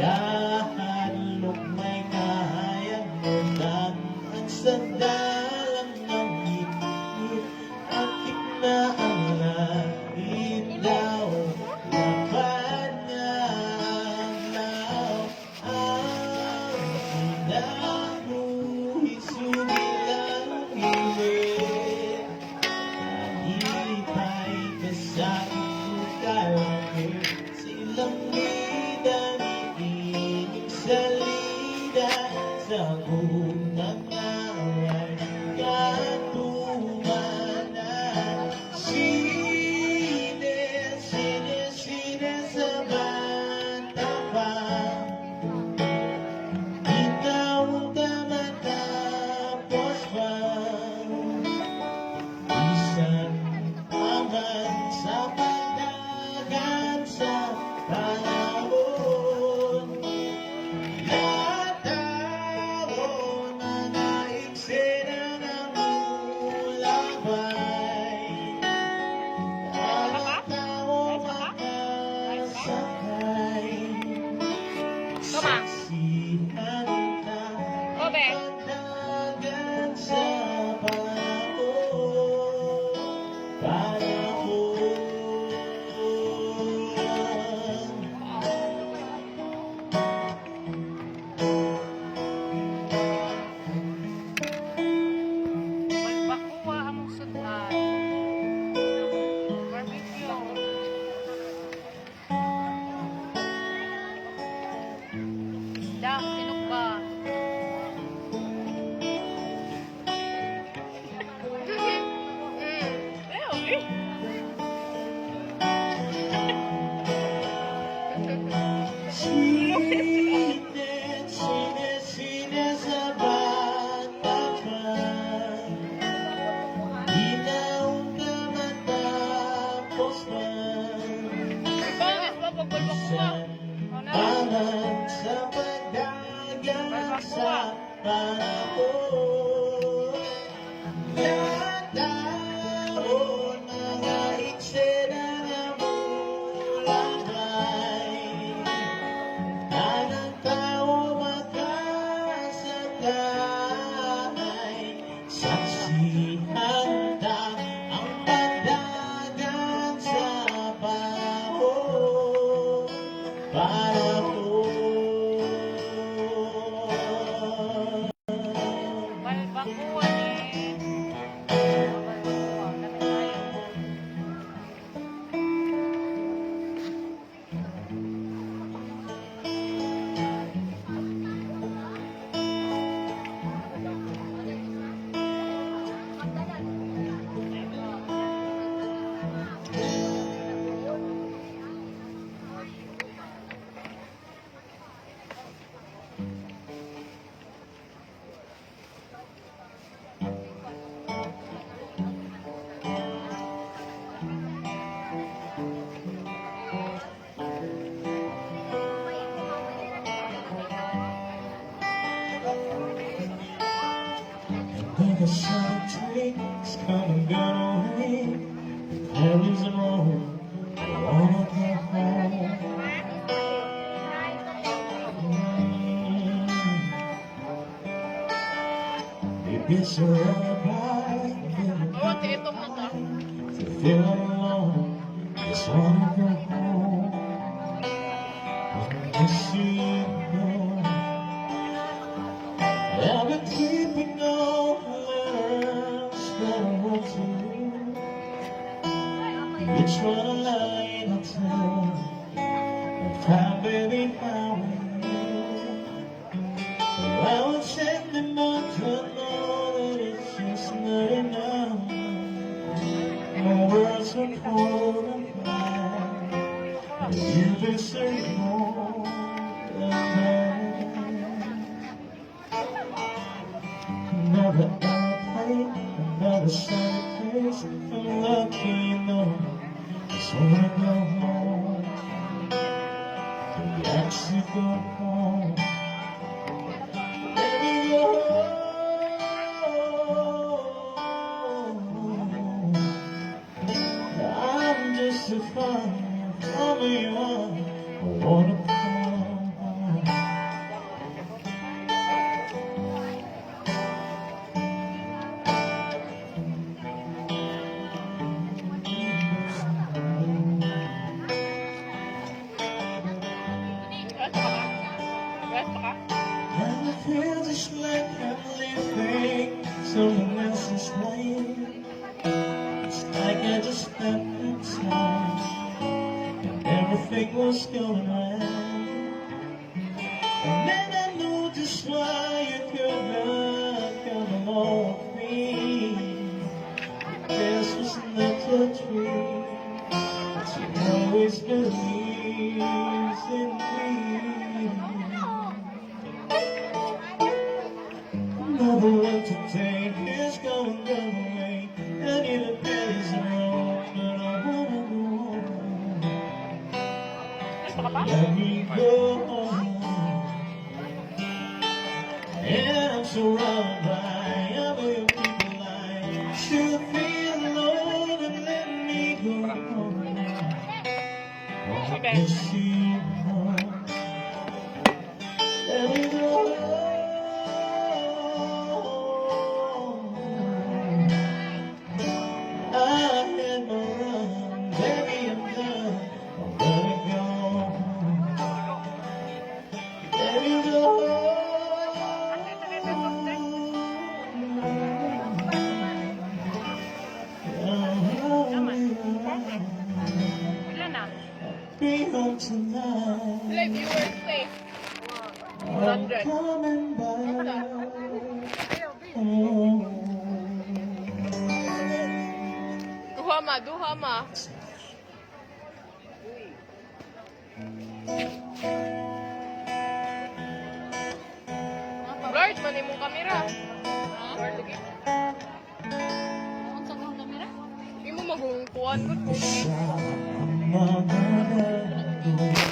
Kahalok may kahayamutan at sandalang ng ngit-ngit. Akit na ang langit daw, lapad nga ang law. Ang inabuhi sumilang ilit, kahipay kasakit ko kalangit. Silang bidang iibig salida sa unang away katumanan. Sine sa bata pa, ikaw ang tamatapos pa. Isang aman sa pagdagan sa panahon. Natawon ang eksena ng ulabay. Ang tao makasakay. Saksihan ka ang pagdagan sa panahon. Magbakuha among sundan. Barbecue. Dak, tinok ba? Sine sa bata pa, ikaw ka matapos pa. Isang aman sa pagdagan sa panahon. Natawon mga eksena ng ulabay. Ang tao makasakay. Saksihan ka ang pagdagan sa panahon. Balbakuha ni. Balbakuha. Dami tayo. The sun trees come and go away. There is a road I wanna go home. Maybe it's alright Oh, titong na to. to feel alone. Just wanna go home. I see you go. I've been keeping all the letters that I wrote to you. Which one a lie I'll tell. And cry, baby, how are you? I would send them on to know that it's just not enough. My words are cold and bad. You deserve more than that. Another airplane, another sunny place. I'm lucky, you know. Just wanna go home. Baby, actually go home. Baby, go home. I'm just a fun, tell me you want. I wanna come home. Last pa ka? And I feel just like I'm living someone else's life. It's like I just stepped in time and everything was going right. And then I knew just why you could not come along with me. This was not a dream, but you always believes in me. Another one to take is going away, and even pennies are wrong, but I wanna know. Last pa ka pa? Let me go. And I'm surrounded by a million people. I should feel alone and let me go. Okay. Yes, you know. Let me go. I had no run, baby, I'm done. I'll let it go. Let me go. Ilan na? Be home tonight. Live viewers say. I'm 100. coming by. Oh. Duha ma. Lord, man imong kamera. Lord, lagi. Ano sa kamera? Imo magungkuan ko kung Sa mga